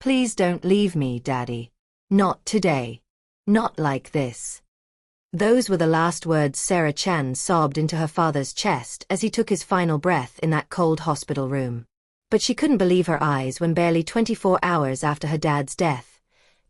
Please don't leave me, Daddy. Not today. Not like this. Those were the last words Sarah Chan sobbed into her father's chest as he took his final breath in that cold hospital room. But she couldn't believe her eyes when barely 24 hours after her dad's death,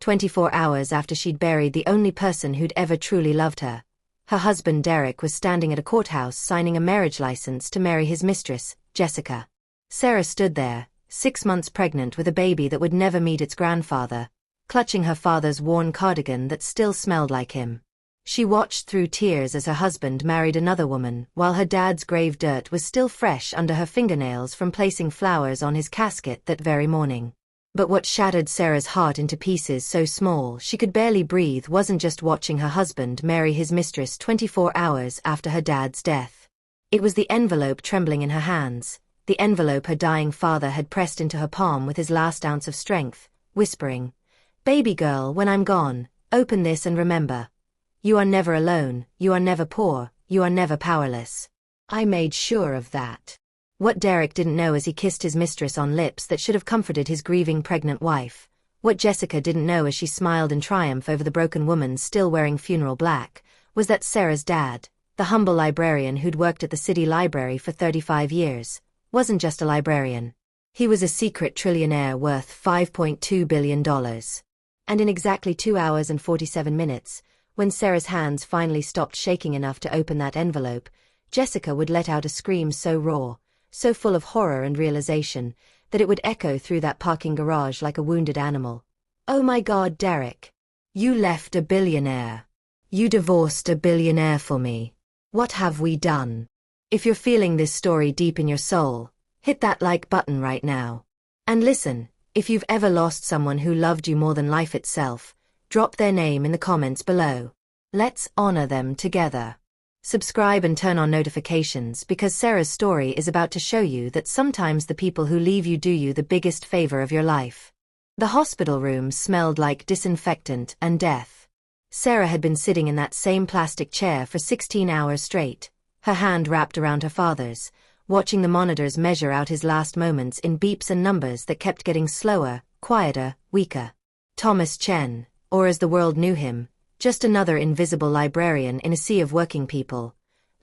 24 hours after she'd buried the only person who'd ever truly loved her, her husband Derek was standing at a courthouse signing a marriage license to marry his mistress, Jessica. Sarah stood there, 6 months pregnant with a baby that would never meet its grandfather, clutching her father's worn cardigan that still smelled like him. She watched through tears as her husband married another woman, while her dad's grave dirt was still fresh under her fingernails from placing flowers on his casket that very morning. But what shattered Sarah's heart into pieces so small she could barely breathe wasn't just watching her husband marry his mistress 24 hours after her dad's death. It was the envelope trembling in her hands, the envelope her dying father had pressed into her palm with his last ounce of strength, whispering, "Baby girl, when I'm gone, open this and remember. You are never alone, you are never poor, you are never powerless." I made sure of that. What Derek didn't know as he kissed his mistress on lips that should have comforted his grieving pregnant wife, what Jessica didn't know as she smiled in triumph over the broken woman still wearing funeral black, was that Sarah's dad, the humble librarian who'd worked at the city library for 35 years, wasn't just a librarian. He was a secret trillionaire worth $5.2 billion. And in exactly 2 hours and 47 minutes, when Sarah's hands finally stopped shaking enough to open that envelope, Jessica would let out a scream so raw, so full of horror and realization, that it would echo through that parking garage like a wounded animal. "Oh my God, Derek. You left a billionaire. You divorced a billionaire for me. What have we done?" If you're feeling this story deep in your soul, hit that like button right now. And listen, if you've ever lost someone who loved you more than life itself, drop their name in the comments below. Let's honor them together. Subscribe and turn on notifications because Sarah's story is about to show you that sometimes the people who leave you do you the biggest favor of your life. The hospital room smelled like disinfectant and death. Sarah had been sitting in that same plastic chair for 16 hours straight, her hand wrapped around her father's, watching the monitors measure out his last moments in beeps and numbers that kept getting slower, quieter, weaker. Thomas Chen, or as the world knew him, just another invisible librarian in a sea of working people,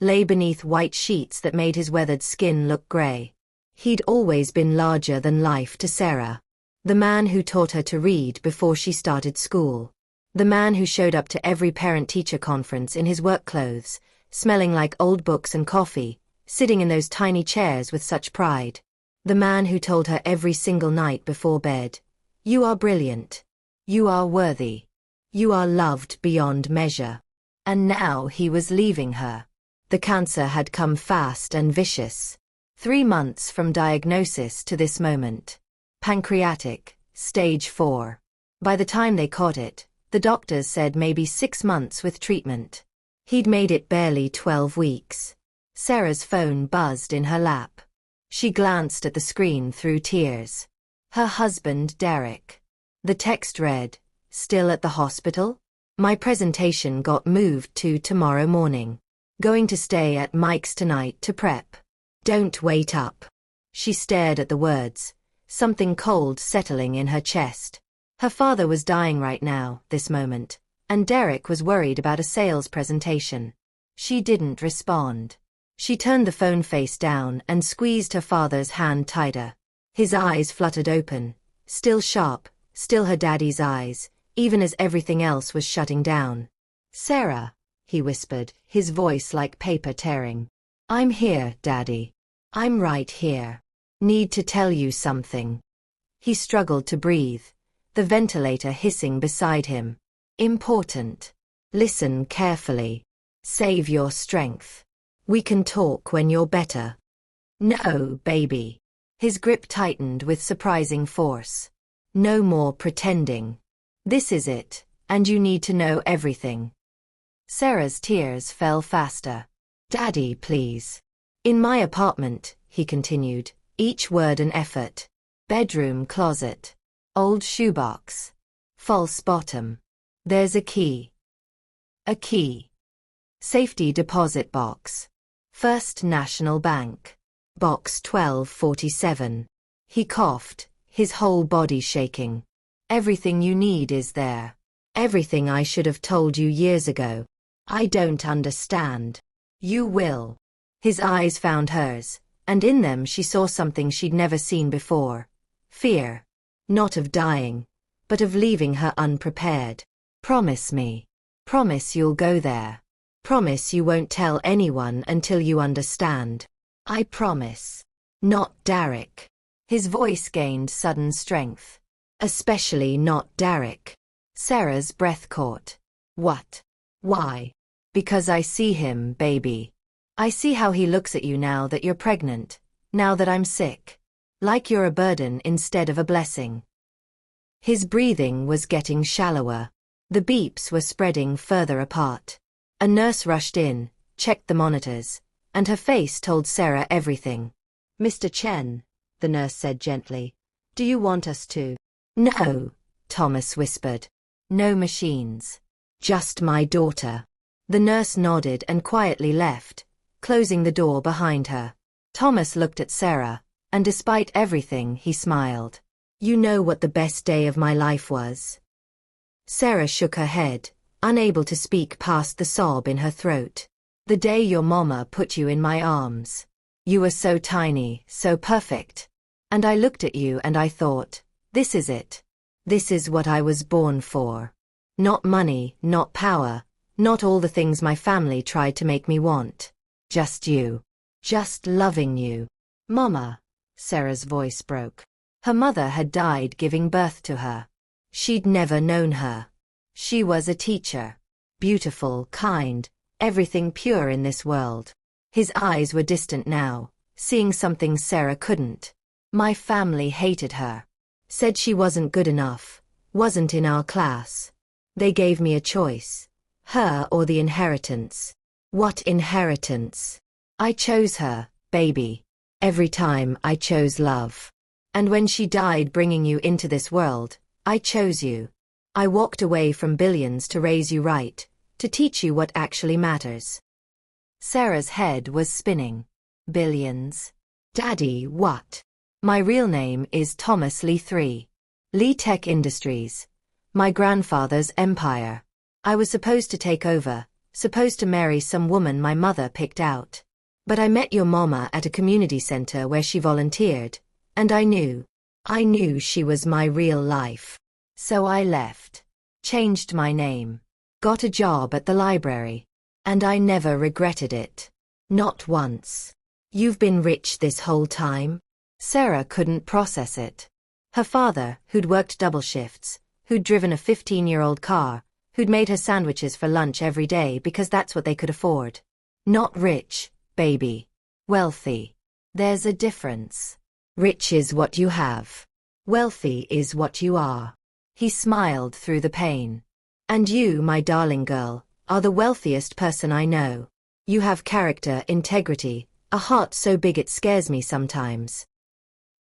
lay beneath white sheets that made his weathered skin look gray. He'd always been larger than life to Sarah. The man who taught her to read before she started school. The man who showed up to every parent-teacher conference in his work clothes, smelling like old books and coffee, sitting in those tiny chairs with such pride. The man who told her every single night before bed, "You are brilliant. You are worthy. You are loved beyond measure." And now he was leaving her. The cancer had come fast and vicious. 3 months from diagnosis to this moment. Pancreatic, stage 4. By the time they caught it, the doctors said maybe 6 months with treatment. He'd made it barely 12 weeks. Sarah's phone buzzed in her lap. She glanced at the screen through tears. Her husband, Derek. The text read, "Still at the hospital? My presentation got moved to tomorrow morning. Going to stay at Mike's tonight to prep. Don't wait up." She stared at the words, something cold settling in her chest. Her father was dying right now, this moment, and Derek was worried about a sales presentation. She didn't respond. She turned the phone face down and squeezed her father's hand tighter. His eyes fluttered open, still sharp, still her daddy's eyes, even as everything else was shutting down. "Sarah," he whispered, his voice like paper tearing. "I'm here, Daddy. I'm right here. Need to tell you something." He struggled to breathe, the ventilator hissing beside him. "Important. Listen carefully. Save your strength. We can talk when you're better." "No, baby." His grip tightened with surprising force. "No more pretending. This is it, and you need to know everything." Sarah's tears fell faster. "Daddy, please." "In my apartment," he continued, each word an effort. "Bedroom closet. Old shoebox. False bottom. There's a key. A key. Safety deposit box. First National Bank. Box 1247. He coughed, his whole body shaking. Everything you need is there. Everything I should have told you years ago. I don't understand. You will. His eyes found hers, and in them she saw something she'd never seen before. Fear. Not of dying, but of leaving her unprepared. Promise me. Promise you'll go there. Promise you won't tell anyone until you understand. I promise. Not Derek. His voice gained sudden strength. Especially not Derek. Sarah's breath caught. What? Why? Because I see him, baby. I see how he looks at you now that you're pregnant, now that I'm sick. Like you're a burden instead of a blessing. His breathing was getting shallower. The beeps were spreading further apart. A nurse rushed in, checked the monitors, and her face told Sarah everything. Mr. Chen, the nurse said gently, do you want us to? No, Thomas whispered. No machines. Just my daughter. The nurse nodded and quietly left, closing the door behind her. Thomas looked at Sarah, and despite everything he smiled. You know what the best day of my life was? Sarah shook her head, unable to speak past the sob in her throat. The day your mama put you in my arms. You were so tiny, so perfect. And I looked at you and I thought, this is it. This is what I was born for. Not money, not power, not all the things my family tried to make me want. Just you. Just loving you. Mama, Sarah's voice broke. Her mother had died giving birth to her. She'd never known her. She was a teacher. Beautiful, kind, everything pure in this world. His eyes were distant now, seeing something Sarah couldn't. My family hated her. Said she wasn't good enough, wasn't in our class. They gave me a choice. Her or the inheritance. What inheritance? I chose her, baby. Every time I chose love. And when she died bringing you into this world, I chose you. I walked away from billions to raise you right, to teach you what actually matters. Sarah's head was spinning. Billions? Daddy, what? My real name is Thomas Lee III. Lee Tech Industries. My grandfather's empire. I was supposed to take over, supposed to marry some woman my mother picked out. But I met your mama at a community center where she volunteered, and I knew she was my real life. So I left. Changed my name. Got a job at the library. And I never regretted it. Not once. You've been rich this whole time? Sarah couldn't process it. Her father, who'd worked double shifts, who'd driven a 15-year-old car, who'd made her sandwiches for lunch every day because that's what they could afford. Not rich, baby. Wealthy. There's a difference. Rich is what you have. Wealthy is what you are. He smiled through the pain. And you, my darling girl, are the wealthiest person I know. You have character, integrity, a heart so big it scares me sometimes.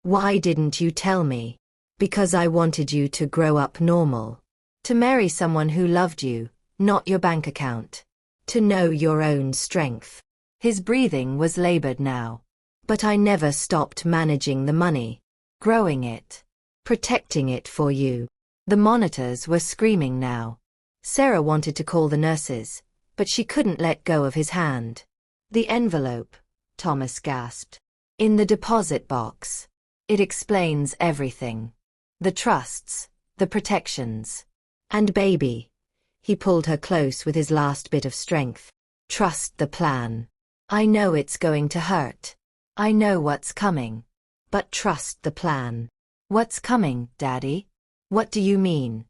Why didn't you tell me? Because I wanted you to grow up normal. To marry someone who loved you, not your bank account. To know your own strength. His breathing was labored now. But I never stopped managing the money. Growing it. Protecting it for you. The monitors were screaming now. Sarah wanted to call the nurses, but she couldn't let go of his hand. The envelope, Thomas gasped. In the deposit box. It explains everything. The trusts, the protections. And baby. He pulled her close with his last bit of strength. Trust the plan. I know it's going to hurt. I know what's coming. But trust the plan. What's coming, Daddy? What do you mean?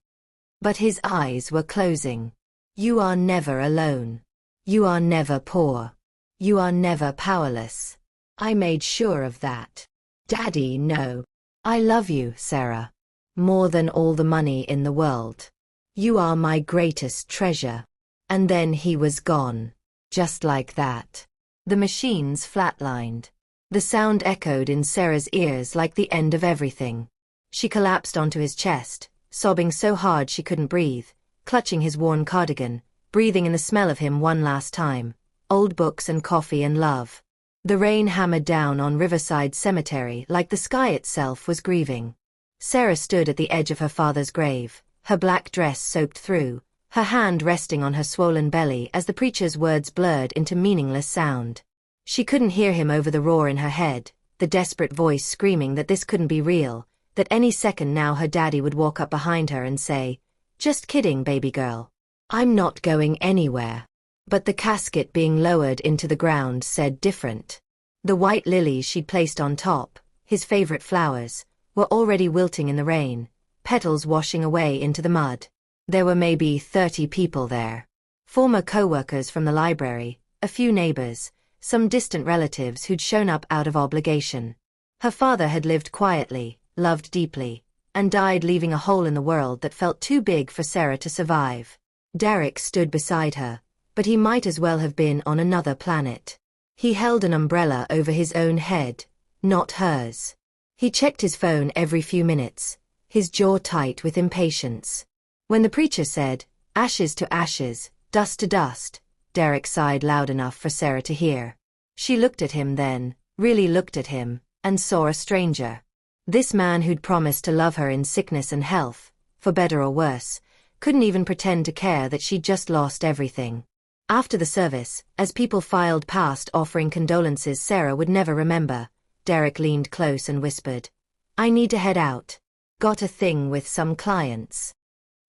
But his eyes were closing. You are never alone. You are never poor. You are never powerless. I made sure of that. Daddy, no. I love you, Sarah. More than all the money in the world. You are my greatest treasure. And then he was gone. Just like that. The machines flatlined. The sound echoed in Sarah's ears like the end of everything. She collapsed onto his chest, sobbing so hard she couldn't breathe, clutching his worn cardigan, breathing in the smell of him one last time. Old books and coffee and love. The rain hammered down on Riverside Cemetery like the sky itself was grieving. Sarah stood at the edge of her father's grave, her black dress soaked through, her hand resting on her swollen belly as the preacher's words blurred into meaningless sound. She couldn't hear him over the roar in her head, the desperate voice screaming that this couldn't be real, that any second now her daddy would walk up behind her and say, "Just kidding, baby girl. I'm not going anywhere." But the casket being lowered into the ground said different. The white lilies she'd placed on top, his favorite flowers, were already wilting in the rain, petals washing away into the mud. There were maybe 30 people there. Former co-workers from the library, a few neighbors, some distant relatives who'd shown up out of obligation. Her father had lived quietly, loved deeply, and died leaving a hole in the world that felt too big for Sarah to survive. Derek stood beside her, but he might as well have been on another planet. He held an umbrella over his own head, not hers. He checked his phone every few minutes, his jaw tight with impatience. When the preacher said, "Ashes to ashes, dust to dust," Derek sighed loud enough for Sarah to hear. She looked at him then, really looked at him, and saw a stranger. This man who'd promised to love her in sickness and health, for better or worse, couldn't even pretend to care that she'd just lost everything. After the service, as people filed past offering condolences Sarah would never remember, Derek leaned close and whispered, "I need to head out. Got a thing with some clients."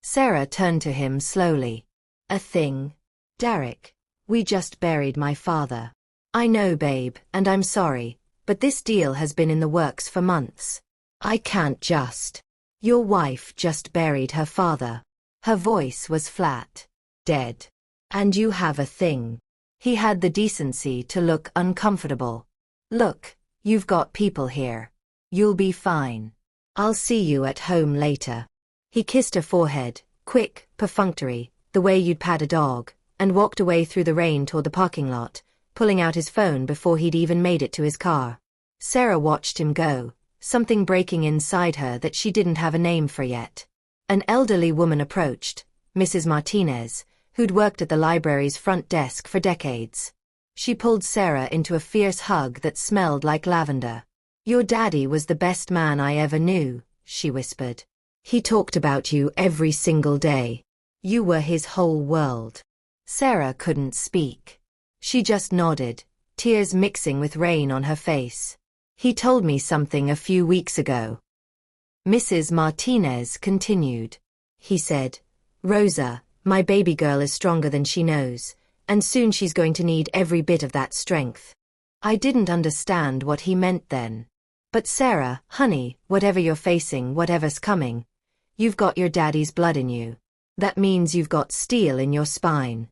Sarah turned to him slowly. "A thing? Derek, we just buried my father." "I know, babe, and I'm sorry, but this deal has been in the works for months. I can't just." "Your wife just buried her father." Her voice was flat. "Dead. And you have a thing." He had the decency to look uncomfortable. "Look, you've got people here. You'll be fine. I'll see you at home later." He kissed her forehead, quick, perfunctory, the way you'd pat a dog, and walked away through the rain toward the parking lot, pulling out his phone before he'd even made it to his car. Sarah watched him go, something breaking inside her that she didn't have a name for yet. An elderly woman approached, Mrs. Martinez, who'd worked at the library's front desk for decades. She pulled Sarah into a fierce hug that smelled like lavender. "Your daddy was the best man I ever knew," she whispered. "He talked about you every single day. You were his whole world." Sarah couldn't speak. She just nodded, tears mixing with rain on her face. "He told me something a few weeks ago." Mrs. Martinez continued. "He said, 'Rosa, my baby girl is stronger than she knows, and soon she's going to need every bit of that strength.' I didn't understand what he meant then. But Sarah, honey, whatever you're facing, whatever's coming, you've got your daddy's blood in you. That means you've got steel in your spine."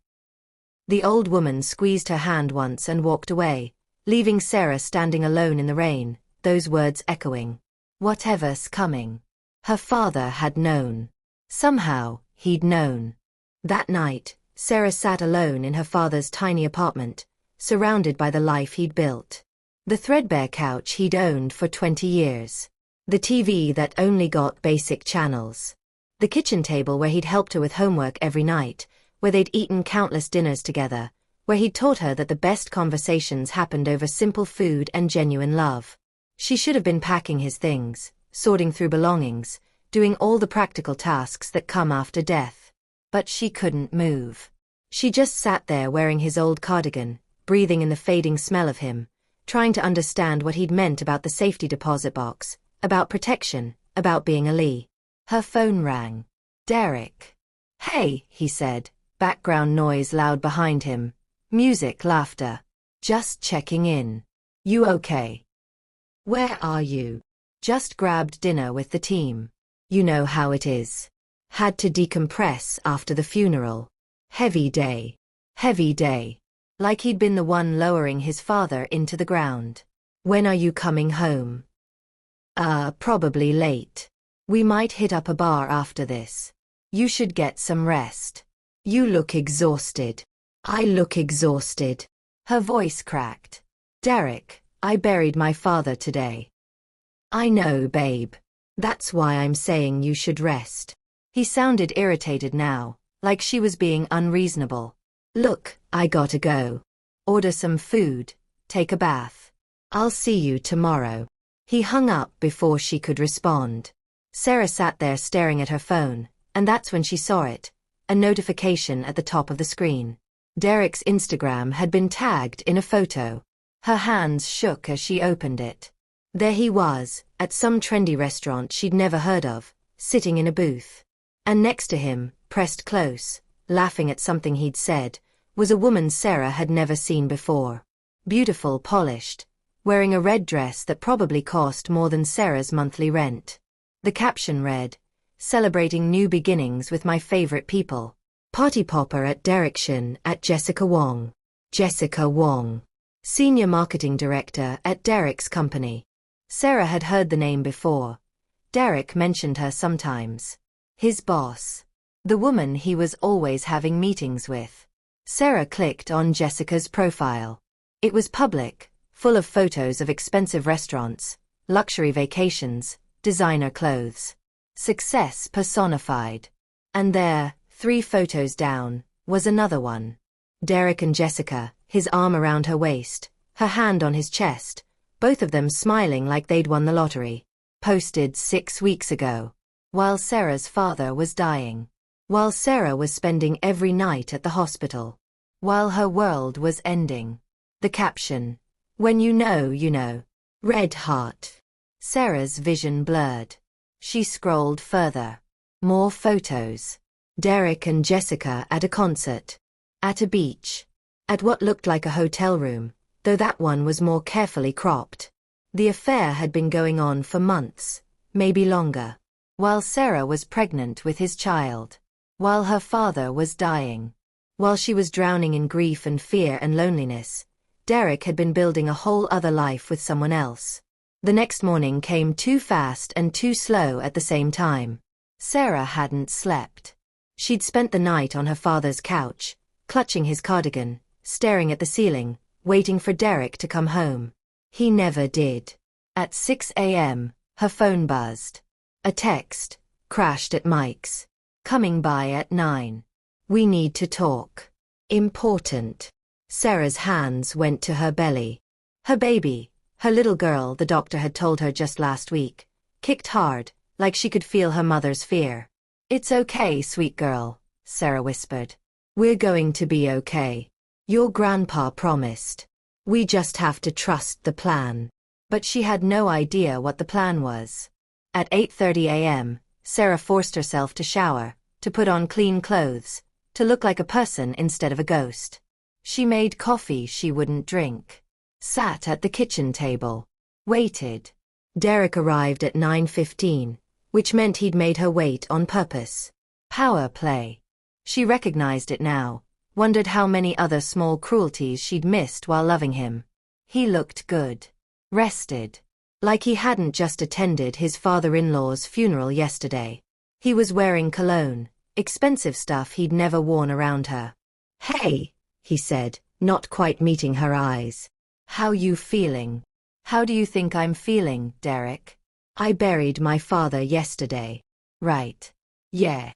The old woman squeezed her hand once and walked away, leaving Sarah standing alone in the rain, those words echoing. Whatever's coming. Her father had known. Somehow, he'd known. That night, Sarah sat alone in her father's tiny apartment, surrounded by the life he'd built. The threadbare couch he'd owned for 20 years. The TV that only got basic channels. The kitchen table where he'd helped her with homework every night, where they'd eaten countless dinners together, where he'd taught her that the best conversations happened over simple food and genuine love. She should have been packing his things, sorting through belongings, doing all the practical tasks that come after death. But she couldn't move. She just sat there wearing his old cardigan, breathing in the fading smell of him, trying to understand what he'd meant about the safety deposit box, about protection, about being a Lee. Her phone rang. "Derek." "Hey," he said, background noise loud behind him. Music, laughter. "Just checking in. You okay?" "Where are you?" "Just grabbed dinner with the team. You know how it is. Had to decompress after the funeral. Heavy day. Heavy day." Like he'd been the one lowering his father into the ground. "When are you coming home?" Probably late. We might hit up a bar after this. You should get some rest. You look exhausted." "I look exhausted." Her voice cracked. "Derek, I buried my father today." "I know, babe. That's why I'm saying you should rest." He sounded irritated now, like she was being unreasonable. "Look, I gotta go. Order some food, take a bath. I'll see you tomorrow." He hung up before she could respond. Sarah sat there staring at her phone, and that's when she saw it, a notification at the top of the screen. Derek's Instagram had been tagged in a photo. Her hands shook as she opened it. There he was, at some trendy restaurant she'd never heard of, sitting in a booth. And next to him, pressed close, laughing at something he'd said, was a woman Sarah had never seen before. Beautiful, polished, wearing a red dress that probably cost more than Sarah's monthly rent. The caption read, "Celebrating new beginnings with my favorite people. Party popper at direction at Jessica Wong." Jessica Wong, Senior Marketing Director at Derek's company. Sarah had heard the name before. Derek mentioned her sometimes. His boss. The woman he was always having meetings with. Sarah clicked on Jessica's profile. It was public, full of photos of expensive restaurants, luxury vacations, designer clothes. Success personified. And there, 3 photos down, was another one. Derek and Jessica, his arm around her waist, her hand on his chest, both of them smiling like they'd won the lottery. Posted 6 weeks ago. While Sarah's father was dying. While Sarah was spending every night at the hospital. While her world was ending. The caption, "When you know you know." Red heart. Sarah's vision blurred. She scrolled further. More photos. Derek and Jessica at a concert. At a beach. At what looked like a hotel room, though that one was more carefully cropped. The affair had been going on for months, maybe longer. While Sarah was pregnant with his child. While her father was dying. While she was drowning in grief and fear and loneliness, Derek had been building a whole other life with someone else. The next morning came too fast and too slow at the same time. Sarah hadn't slept. She'd spent the night on her father's couch, clutching his cardigan, staring at the ceiling, waiting for Derek to come home. He never did. At 6 a.m., her phone buzzed. A text, crashed at Mike's. Coming by at 9. "We need to talk. Important." Sarah's hands went to her belly. Her baby, her little girl the doctor had told her just last week, kicked hard, like she could feel her mother's fear. "It's okay, sweet girl," Sarah whispered. "We're going to be okay. Your grandpa promised. We just have to trust the plan." But she had no idea what the plan was. At 8:30 a.m., Sarah forced herself to shower, to put on clean clothes, to look like a person instead of a ghost. She made coffee she wouldn't drink. Sat at the kitchen table. Waited. Derek arrived at 9:15, which meant he'd made her wait on purpose. Power play. She recognized it now, wondered how many other small cruelties she'd missed while loving him. He looked good. Rested. Like he hadn't just attended his father-in-law's funeral yesterday. He was wearing cologne, expensive stuff he'd never worn around her. "Hey," he said, not quite meeting her eyes. "How you feeling?" "How do you think I'm feeling, Derek?" "I buried my father yesterday." "Right. Yeah."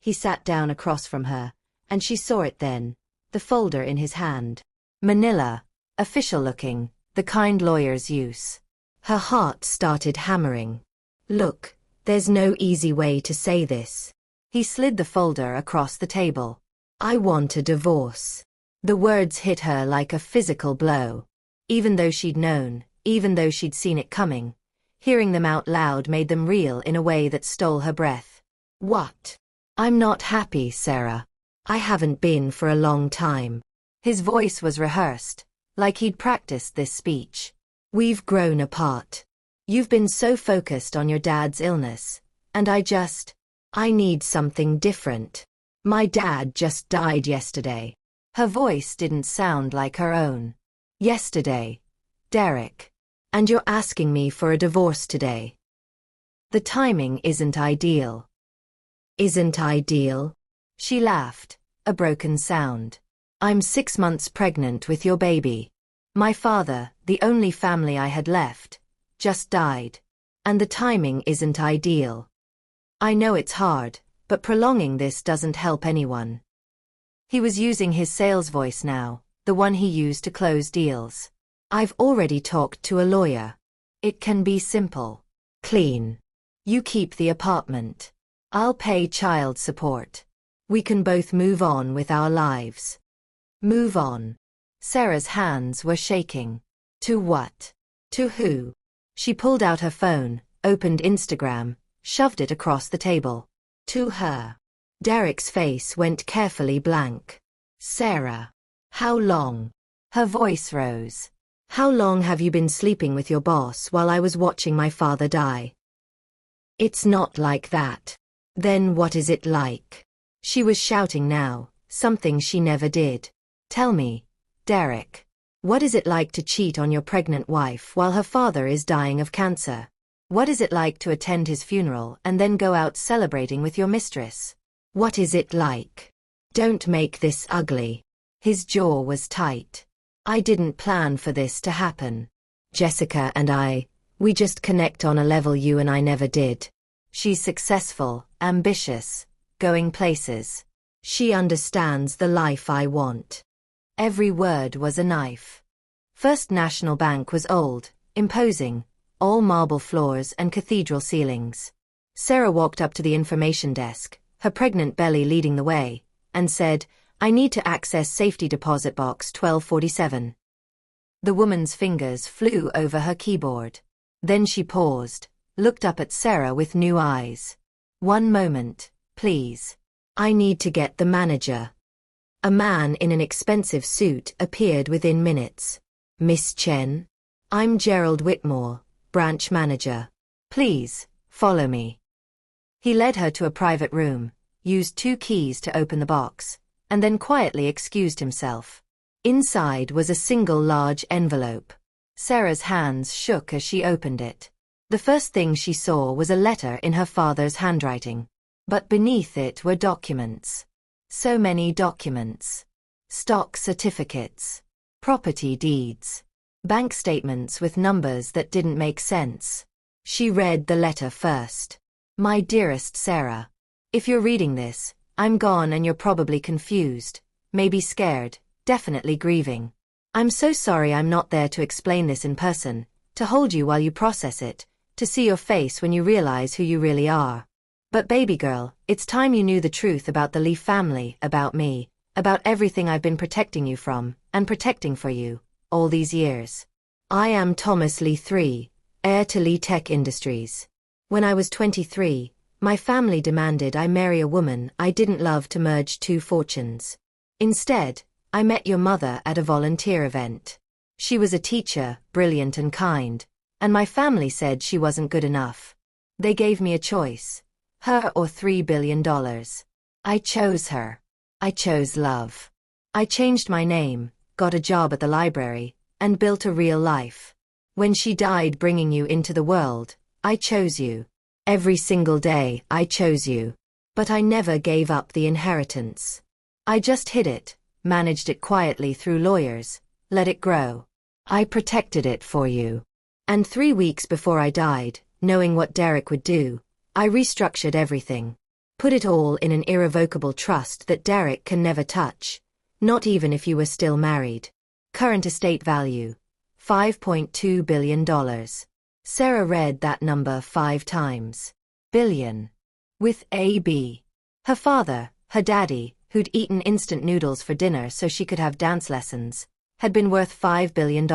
He sat down across from her, and she saw it then, the folder in his hand. Manila, official looking, the kind lawyers use. Her heart started hammering. "Look, there's no easy way to say this." He slid the folder across the table. "I want a divorce." The words hit her like a physical blow. Even though she'd known, even though she'd seen it coming, hearing them out loud made them real in a way that stole her breath. "What?" "I'm not happy, Sarah. I haven't been for a long time." His voice was rehearsed, like he'd practiced this speech. "We've grown apart. You've been so focused on your dad's illness, and I need something different. My dad just died yesterday." Her voice didn't sound like her own. "Yesterday, Derek. And you're asking me for a divorce today. The timing isn't ideal." "Isn't ideal?" She laughed, a broken sound. "I'm 6 months pregnant with your baby. My father, the only family I had left, just died. And the timing isn't ideal. I know it's hard, but prolonging this doesn't help anyone." He was using his sales voice now, the one he used to close deals. "I've already talked to a lawyer. It can be simple. Clean." You keep the apartment. I'll pay child support. We can both move on with our lives. Move on. Sarah's hands were shaking. To what? To who? She pulled out her phone, opened Instagram, shoved it across the table. To her. Derek's face went carefully blank. Sarah. How long? Her voice rose. How long have you been sleeping with your boss while I was watching my father die? It's not like that. Then what is it like? She was shouting now, something she never did. Tell me, Derek. What is it like to cheat on your pregnant wife while her father is dying of cancer? What is it like to attend his funeral and then go out celebrating with your mistress? What is it like? Don't make this ugly. His jaw was tight. I didn't plan for this to happen. Jessica and I, we just connect on a level you and I never did. She's successful, ambitious, going places. She understands the life I want. Every word was a knife. First National Bank was old, imposing, all marble floors and cathedral ceilings. Sarah walked up to the information desk, her pregnant belly leading the way, and said, I need to access safety deposit box 1247. The woman's fingers flew over her keyboard. Then she paused, looked up at Sarah with new eyes. One moment, please. I need to get the manager. A man in an expensive suit appeared within minutes. Miss Chen? I'm Gerald Whitmore, branch manager. Please, follow me. He led her to a private room, used 2 keys to open the box, and then quietly excused himself. Inside was a single large envelope. Sarah's hands shook as she opened it. The first thing she saw was a letter in her father's handwriting. But beneath it were documents. So many documents. Stock certificates. Property deeds. Bank statements with numbers that didn't make sense. She read the letter first. My dearest Sarah. If you're reading this, I'm gone and you're probably confused, maybe scared, definitely grieving. I'm so sorry I'm not there to explain this in person, to hold you while you process it, to see your face when you realize who you really are. But baby girl, it's time you knew the truth about the Lee family, about me, about everything I've been protecting you from, and protecting for you, all these years. I am Thomas Lee III, heir to Lee Tech Industries. When I was 23, my family demanded I marry a woman I didn't love to merge 2 fortunes. Instead, I met your mother at a volunteer event. She was a teacher, brilliant and kind, and my family said she wasn't good enough. They gave me a choice, her or $3 billion. I chose her. I chose love. I changed my name, got a job at the library, and built a real life. When she died bringing you into the world, I chose you. Every single day, I chose you. But I never gave up the inheritance. I just hid it, managed it quietly through lawyers, let it grow. I protected it for you. And 3 weeks before I died, knowing what Derek would do, I restructured everything. Put it all in an irrevocable trust that Derek can never touch, not even if you were still married. Current estate value, $5.2 billion. Sarah read that number 5 times. Billion. With a B. Her father, her daddy, who'd eaten instant noodles for dinner so she could have dance lessons, had been worth $5 billion.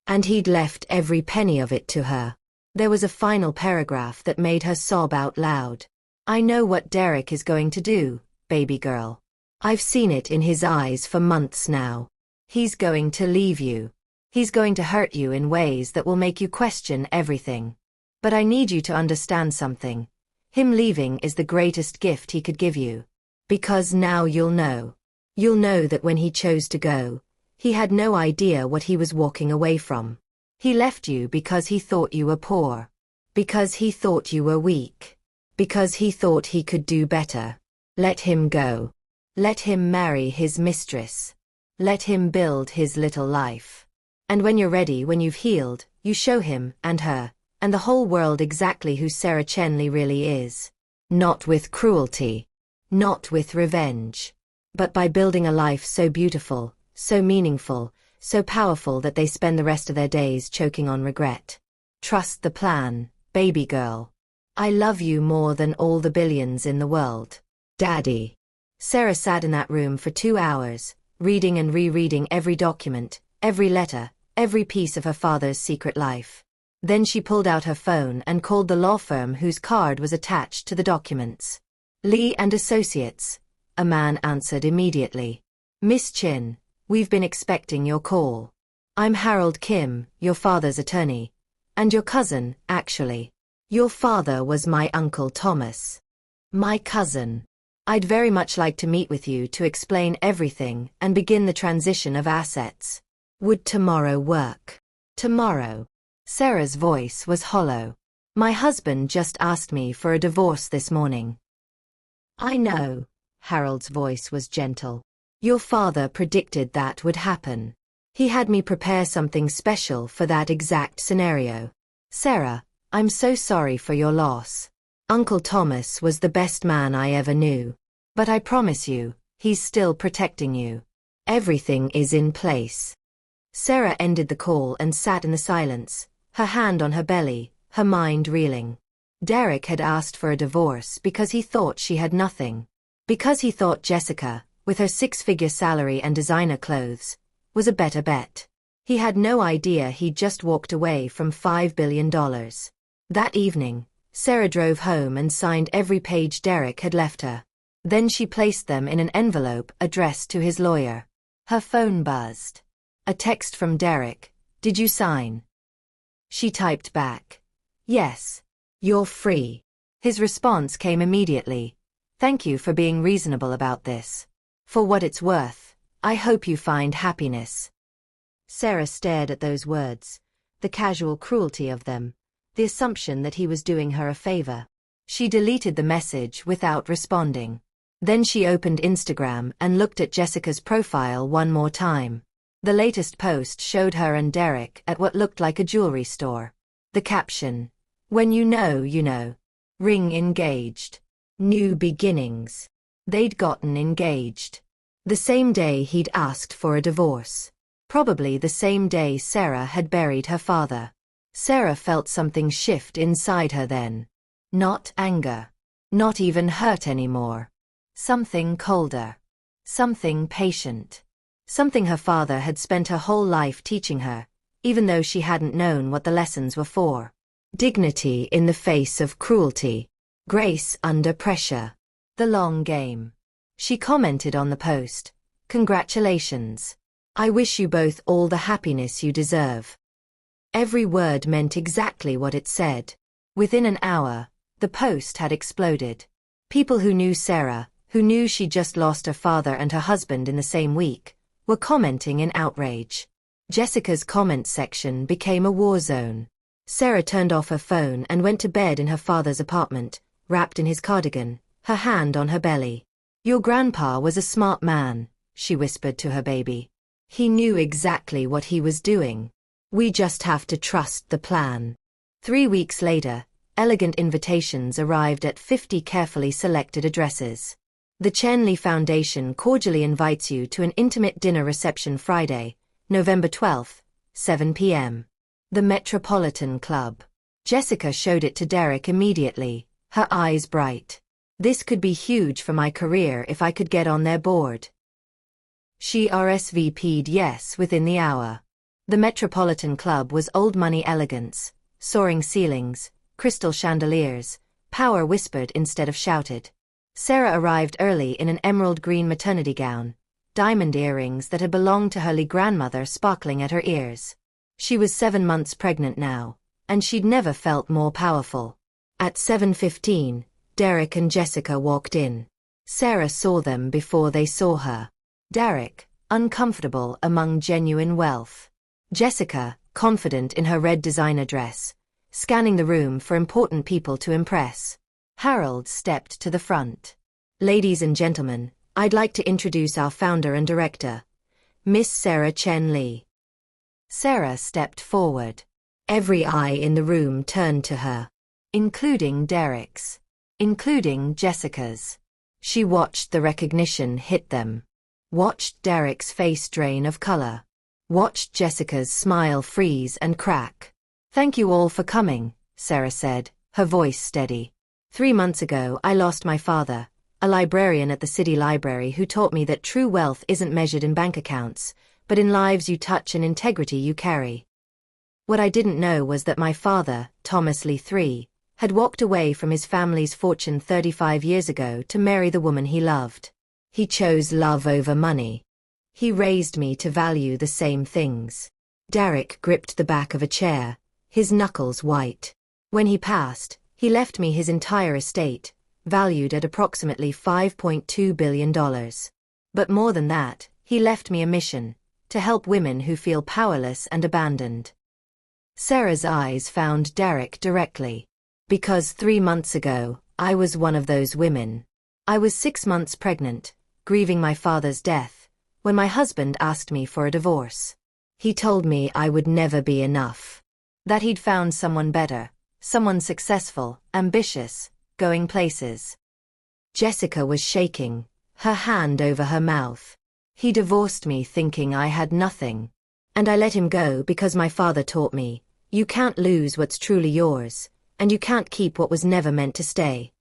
And he'd left every penny of it to her. There was a final paragraph that made her sob out loud. I know what Derek is going to do, baby girl. I've seen it in his eyes for months now. He's going to leave you. He's going to hurt you in ways that will make you question everything. But I need you to understand something. Him leaving is the greatest gift he could give you. Because now you'll know. You'll know that when he chose to go, he had no idea what he was walking away from. He left you because he thought you were poor. Because he thought you were weak. Because he thought he could do better. Let him go. Let him marry his mistress. Let him build his little life. And when you're ready, when you've healed, you show him, and her, and the whole world exactly who Sarah Chenley really is. Not with cruelty. Not with revenge. But by building a life so beautiful, so meaningful, so powerful that they spend the rest of their days choking on regret. Trust the plan, baby girl. I love you more than all the billions in the world. Daddy. Sarah sat in that room for 2 hours, reading and rereading every document, every letter, every piece of her father's secret life. Then she pulled out her phone and called the law firm whose card was attached to the documents. Lee and Associates. A man answered immediately. Miss Chin, we've been expecting your call. I'm Harold Kim, your father's attorney. And your cousin, actually. Your father was my Uncle Thomas. My cousin. I'd very much like to meet with you to explain everything and begin the transition of assets. Would tomorrow work? Tomorrow? Sarah's voice was hollow. My husband just asked me for a divorce this morning. I know. Harold's voice was gentle. Your father predicted that would happen. He had me prepare something special for that exact scenario. Sarah, I'm so sorry for your loss. Uncle Thomas was the best man I ever knew. But I promise you, he's still protecting you. Everything is in place. Sarah ended the call and sat in the silence, her hand on her belly, her mind reeling. Derek had asked for a divorce because he thought she had nothing. Because he thought Jessica, with her 6-figure salary and designer clothes, was a better bet. He had no idea he'd just walked away from $5 billion. That evening, Sarah drove home and signed every page Derek had left her. Then she placed them in an envelope addressed to his lawyer. Her phone buzzed. A text from Derek. Did you sign? She typed back. Yes. You're free. His response came immediately. Thank you for being reasonable about this. For what it's worth, I hope you find happiness. Sarah stared at those words, the casual cruelty of them, the assumption that he was doing her a favor. She deleted the message without responding. Then she opened Instagram and looked at Jessica's profile one more time. The latest post showed her and Derek at what looked like a jewelry store. The caption, when you know you know. Ring engaged. New beginnings. They'd gotten engaged. The same day he'd asked for a divorce. Probably the same day Sarah had buried her father. Sarah felt something shift inside her then. Not anger. Not even hurt anymore. Something colder. Something patient. Something her father had spent her whole life teaching her, even though she hadn't known what the lessons were for. Dignity in the face of cruelty. Grace under pressure. The long game. She commented on the post. Congratulations. I wish you both all the happiness you deserve. Every word meant exactly what it said. Within an hour, the post had exploded. People who knew Sarah, who knew she just lost her father and her husband in the same week, were commenting in outrage. Jessica's comment section became a war zone. Sarah turned off her phone and went to bed in her father's apartment, wrapped in his cardigan, her hand on her belly. Your grandpa was a smart man, she whispered to her baby. He knew exactly what he was doing. We just have to trust the plan. 3 weeks later, elegant invitations arrived at 50 carefully selected addresses. The Chen Li Foundation cordially invites you to an intimate dinner reception Friday, November 12th, 7 p.m. The Metropolitan Club. Jessica showed it to Derek immediately, her eyes bright. This could be huge for my career if I could get on their board. She RSVP'd yes within the hour. The Metropolitan Club was old money elegance, soaring ceilings, crystal chandeliers, power whispered instead of shouted. Sarah arrived early in an emerald green maternity gown, diamond earrings that had belonged to her Lee grandmother sparkling at her ears. She was 7 months pregnant now, and she'd never felt more powerful. At 7:15, Derek and Jessica walked in. Sarah saw them before they saw her. Derek, uncomfortable among genuine wealth. Jessica, confident in her red designer dress, scanning the room for important people to impress. Harold stepped to the front. Ladies and gentlemen, I'd like to introduce our founder and director, Miss Sarah Chen Li. Sarah stepped forward. Every eye in the room turned to her, including Derek's, including Jessica's. She watched the recognition hit them. Watched Derek's face drain of color. Watched Jessica's smile freeze and crack. Thank you all for coming, Sarah said, her voice steady. 3 months ago, I lost my father, a librarian at the city library who taught me that true wealth isn't measured in bank accounts, but in lives you touch and integrity you carry. What I didn't know was that my father, Thomas Lee III, had walked away from his family's fortune 35 years ago to marry the woman he loved. He chose love over money. He raised me to value the same things. Derek gripped the back of a chair, his knuckles white. When he passed, he left me his entire estate, valued at approximately $5.2 billion. But more than that, he left me a mission, to help women who feel powerless and abandoned. Sarah's eyes found Derek directly. Because 3 months ago, I was one of those women. I was 6 months pregnant, grieving my father's death, when my husband asked me for a divorce. He told me I would never be enough. That he'd found someone better, someone successful, ambitious, going places. Jessica was shaking, her hand over her mouth. He divorced me thinking I had nothing. And I let him go because my father taught me, you can't lose what's truly yours, and you can't keep what was never meant to stay.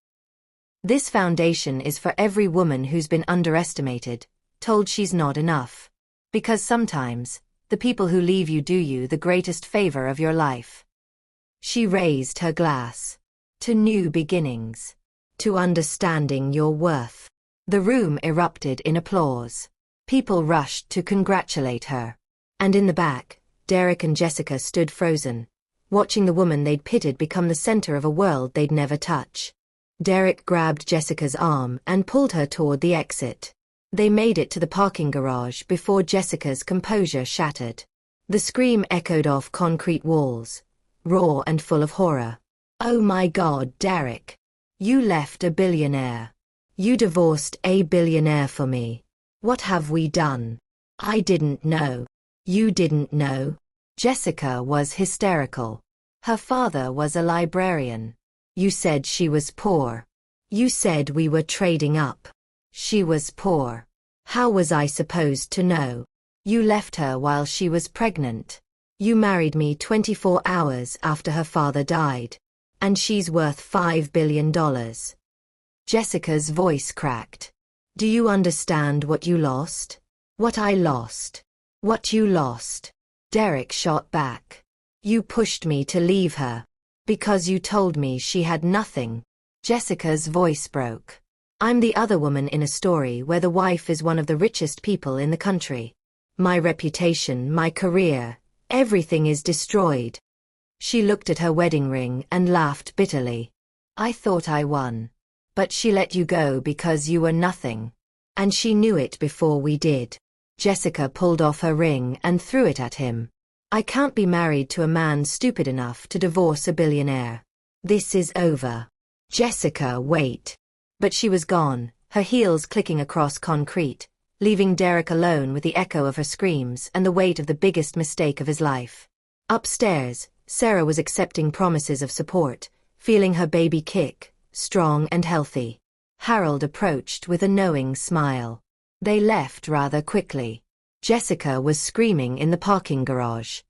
This foundation is for every woman who's been underestimated, told she's not enough. Because sometimes, the people who leave you do you the greatest favor of your life. She raised her glass. To new beginnings. To understanding your worth. The room erupted in applause. People rushed to congratulate her. And in the back, Derek and Jessica stood frozen, watching the woman they'd pitied become the center of a world they'd never touch. Derek grabbed Jessica's arm and pulled her toward the exit. They made it to the parking garage before Jessica's composure shattered. The scream echoed off concrete walls, raw and full of horror. Oh my God, Derek. You left a billionaire. You divorced a billionaire for me. What have we done? I didn't know. You didn't know? Jessica was hysterical. Her father was a librarian. You said she was poor. You said we were trading up. She was poor. How was I supposed to know? You left her while she was pregnant. You married me 24 hours after her father died. And she's worth $5 billion. Jessica's voice cracked. Do you understand what you lost? What I lost? What you lost? Derek shot back. You pushed me to leave her. Because you told me she had nothing. Jessica's voice broke. I'm the other woman in a story where the wife is one of the richest people in the country. My reputation, my career, everything is destroyed. She looked at her wedding ring and laughed bitterly. I thought I won. But she let you go because you were nothing. And she knew it before we did. Jessica pulled off her ring and threw it at him. I can't be married to a man stupid enough to divorce a billionaire. This is over. Jessica, wait. But she was gone, her heels clicking across concrete, leaving Derek alone with the echo of her screams and the weight of the biggest mistake of his life. Upstairs, Sarah was accepting promises of support, feeling her baby kick, strong and healthy. Harold approached with a knowing smile. They left rather quickly. Jessica was screaming in the parking garage.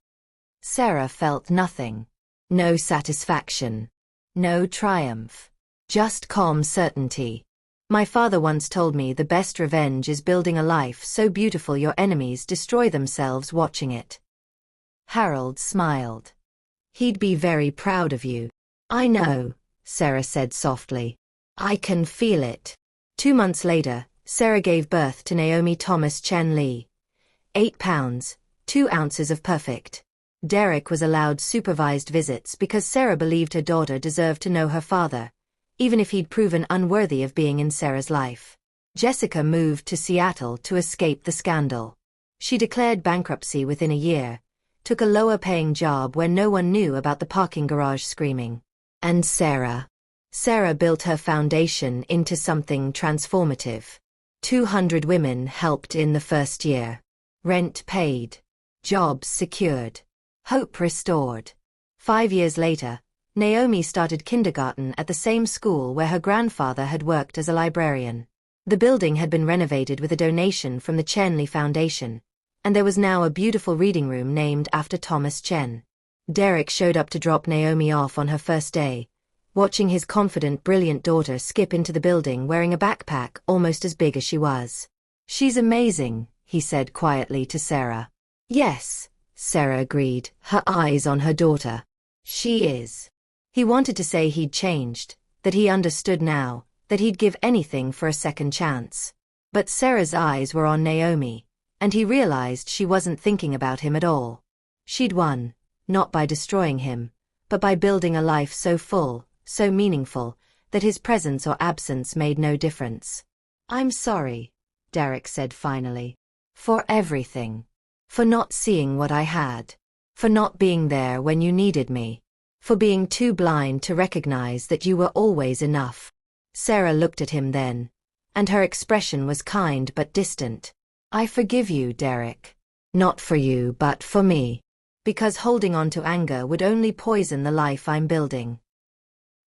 Sarah felt nothing. No satisfaction. No triumph. Just calm certainty. My father once told me the best revenge is building a life so beautiful your enemies destroy themselves watching it. Harold smiled. He'd be very proud of you. I know, Sarah said softly. I can feel it. 2 months later, Sarah gave birth to Naomi Thomas Chen Lee. 8 pounds, 2 ounces of perfect. Derek was allowed supervised visits because Sarah believed her daughter deserved to know her father, even if he'd proven unworthy of being in Sarah's life. Jessica moved to Seattle to escape the scandal. She declared bankruptcy within a year, took a lower-paying job where no one knew about the parking garage screaming. And Sarah built her foundation into something transformative. 200 women helped in the first year. Rent paid. Jobs secured. Hope restored. 5 years later, Naomi started kindergarten at the same school where her grandfather had worked as a librarian. The building had been renovated with a donation from the Chen Lee Foundation, and there was now a beautiful reading room named after Thomas Chen. Derek showed up to drop Naomi off on her first day, watching his confident, brilliant daughter skip into the building wearing a backpack almost as big as she was. "She's amazing," he said quietly to Sarah. "Yes," Sarah agreed, her eyes on her daughter. "She is." He wanted to say he'd changed, that he understood now, that he'd give anything for a second chance. But Sarah's eyes were on Naomi, and he realized she wasn't thinking about him at all. She'd won, not by destroying him, but by building a life so full, so meaningful, that his presence or absence made no difference. "I'm sorry," Derek said finally. "For everything. For not seeing what I had. For not being there when you needed me. For being too blind to recognize that you were always enough." Sarah looked at him then, and her expression was kind but distant. "I forgive you, Derek. Not for you but for me. Because holding on to anger would only poison the life I'm building."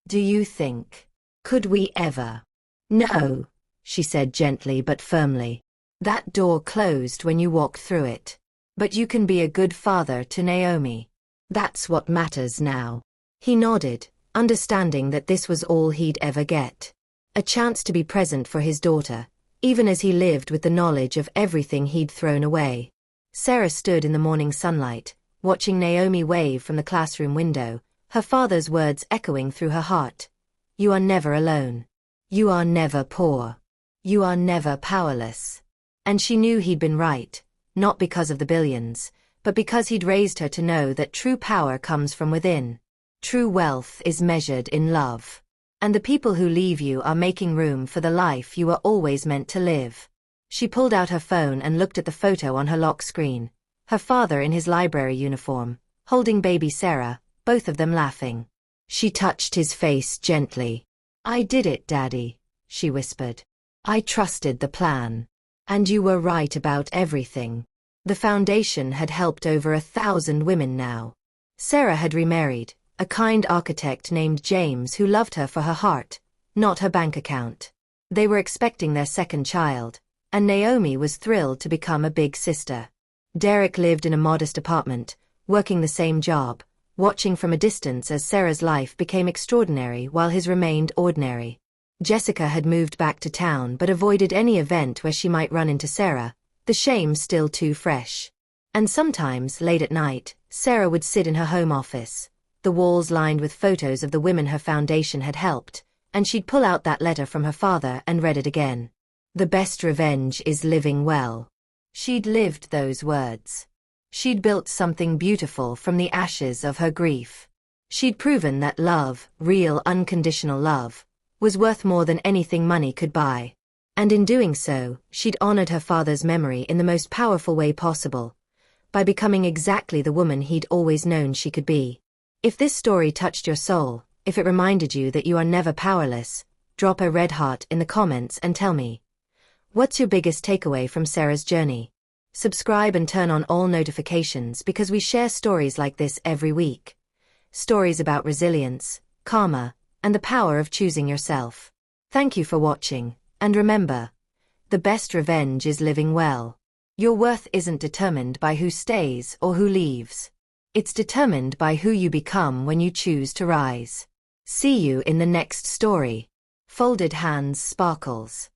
"Do you think? Could we ever?" "No," she said gently but firmly. "That door closed when you walked through it. But you can be a good father to Naomi. That's what matters now." He nodded, understanding that this was all he'd ever get. A chance to be present for his daughter, even as he lived with the knowledge of everything he'd thrown away. Sarah stood in the morning sunlight, watching Naomi wave from the classroom window, her father's words echoing through her heart. "You are never alone. You are never poor. You are never powerless." And she knew he'd been right, not because of the billions, but because he'd raised her to know that true power comes from within. True wealth is measured in love. And the people who leave you are making room for the life you were always meant to live. She pulled out her phone and looked at the photo on her lock screen. Her father in his library uniform, holding baby Sarah, both of them laughing. She touched his face gently. "I did it, Daddy," she whispered. "I trusted the plan. And you were right about everything." The foundation had helped over 1,000 women now. Sarah had remarried, a kind architect named James who loved her for her heart, not her bank account. They were expecting their second child, and Naomi was thrilled to become a big sister. Derek lived in a modest apartment, working the same job, watching from a distance as Sarah's life became extraordinary while his remained ordinary. Jessica had moved back to town but avoided any event where she might run into Sarah, the shame still too fresh. And sometimes, late at night, Sarah would sit in her home office, the walls lined with photos of the women her foundation had helped, and she'd pull out that letter from her father and read it again. "The best revenge is living well." She'd lived those words. She'd built something beautiful from the ashes of her grief. She'd proven that love, real unconditional love, was worth more than anything money could buy. And in doing so, she'd honored her father's memory in the most powerful way possible, by becoming exactly the woman he'd always known she could be. If this story touched your soul, if it reminded you that you are never powerless, drop a red heart in the comments and tell me. What's your biggest takeaway from Sarah's journey? Subscribe and turn on all notifications because we share stories like this every week. Stories about resilience, karma, and the power of choosing yourself. Thank you for watching, and remember, the best revenge is living well. Your worth isn't determined by who stays or who leaves. It's determined by who you become when you choose to rise. See you in the next story. Folded hands sparkles.